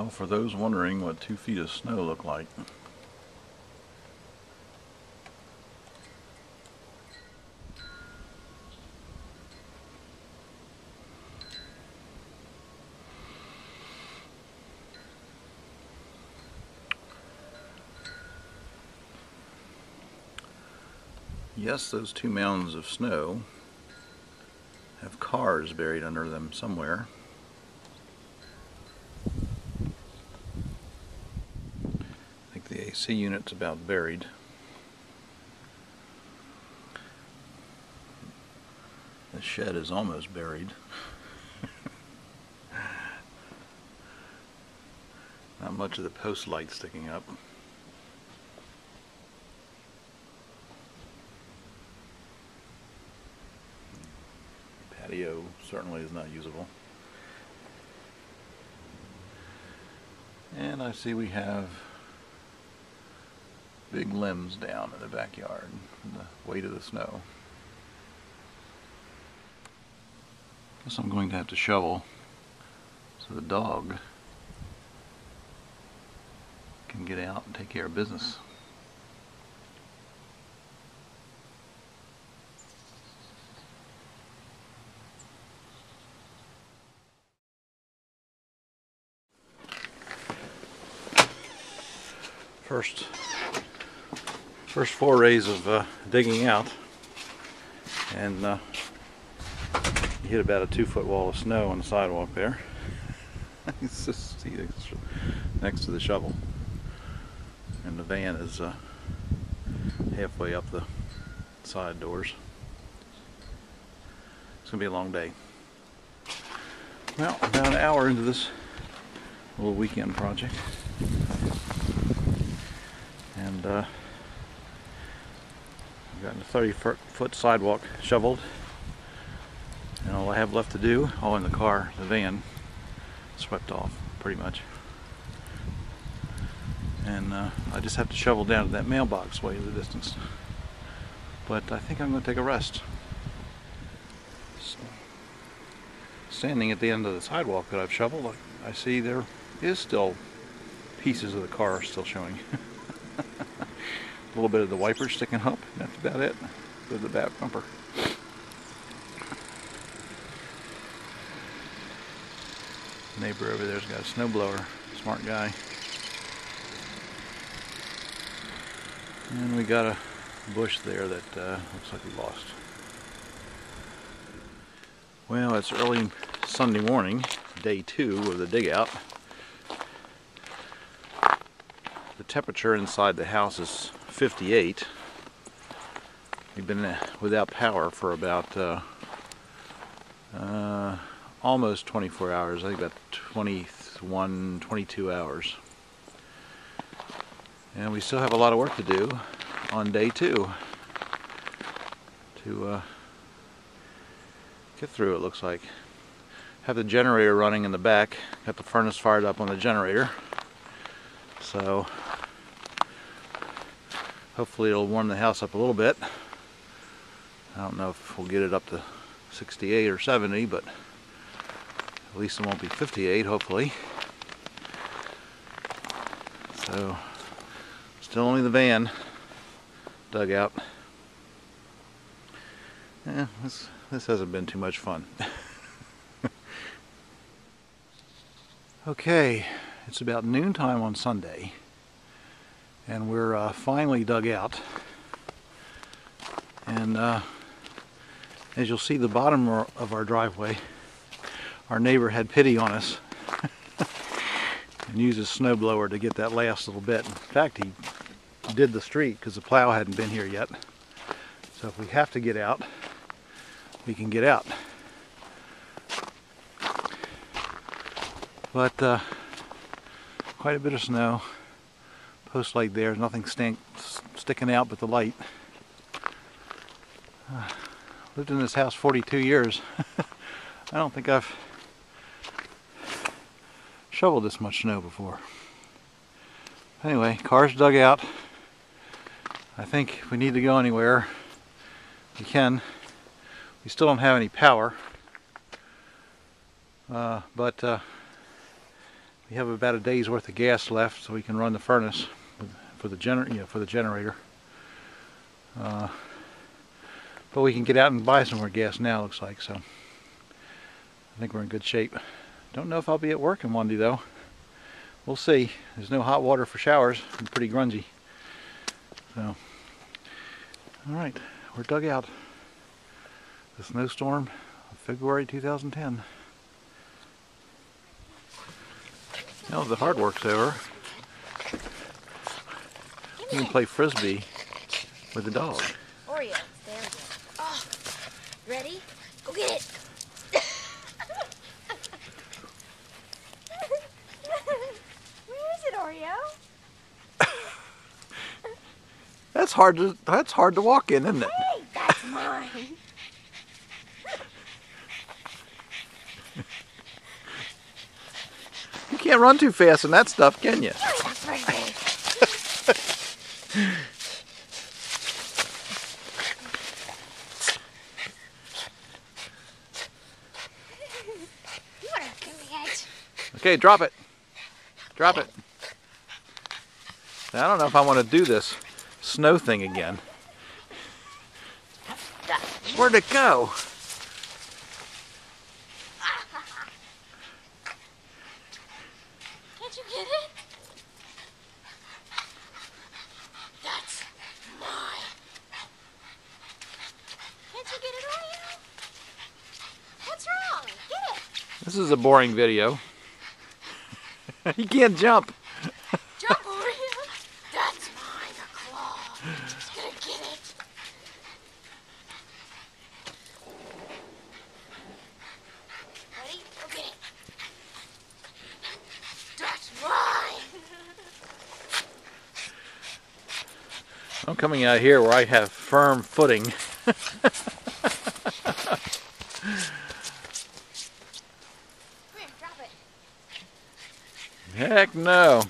Well, for those wondering what 2 feet of snow look like, yes, those 2 mounds of snow have cars buried under them somewhere. I think the AC unit's about buried. The shed is almost buried. Not much of the post light sticking up. Patio certainly is not usable. And I see we have big limbs down in the backyard from the weight of the snow. Guess I'm going to have to shovel so the dog can get out and take care of business. First forays of digging out, and you hit about a 2-foot wall of snow on the sidewalk there. It's just next to the shovel, and the van is halfway up the side doors. It's gonna be a long day. Well, about an hour into this little weekend project, and I've gotten a 30-foot sidewalk shoveled, and all I have left to do, all in the car, the van, swept off pretty much, and I just have to shovel down to that mailbox way in the distance. But I think I'm going to take a rest. Standing at the end of the sidewalk that I've shoveled, I see there is still pieces of the car still showing. A little bit of the wiper sticking up, that's about it. With the back bumper. Neighbor over there's got a snowblower, smart guy. And we got a bush there that looks like we lost. Well, it's early Sunday morning, day 2 of the dig out. The temperature inside the house is 58. We've been without power for about almost 24 hours, I think about 21, 22 hours. And we still have a lot of work to do on day 2 to get through, it looks like. Have the generator running in the back, got the furnace fired up on the generator. So hopefully it'll warm the house up a little bit. I don't know if we'll get it up to 68 or 70, but at least it won't be 58, hopefully. So, still only the van dug out. Yeah, this hasn't been too much fun. Okay, it's about noontime on Sunday, and we're finally dug out. And as you'll see, the bottom of our driveway, our neighbor had pity on us and used his snowblower to get that last little bit. In fact, he did the street because the plow hadn't been here yet. So if we have to get out, we can get out. But quite a bit of snow. Post light there, nothing sticking out but the light. Lived in this house 42 years. I don't think I've shoveled this much snow before. Anyway, car's dug out. I think if we need to go anywhere, we can. We still don't have any power, but We have about a day's worth of gas left, so we can run the furnace for the generator. But we can get out and buy some more gas now, looks like. So I think we're in good shape. Don't know if I'll be at work in Monday though. We'll see. There's no hot water for showers. I'm pretty grungy. So, all right, we're dug out. The snowstorm of February 2010. Now the hard work's over. We can play frisbee with the dog. Oreo, there we go. Oh, ready? Go get it. Where is it, Oreo? That's hard to walk in, isn't it? Hey, that's mine. You can't run too fast in that stuff, can you? Okay, drop it. Drop it. Now, I don't know if I want to do this snow thing again. Where'd it go? Can't you get it? That's mine. Can't you get it, Oreo? What's wrong? Get it. This is a boring video. He can't jump. Jump, Oreo. That's mine, the claw. He's gonna get it. Ready? Go get it. That's mine. I'm coming out here where I have firm footing. Here, drop it. Heck no.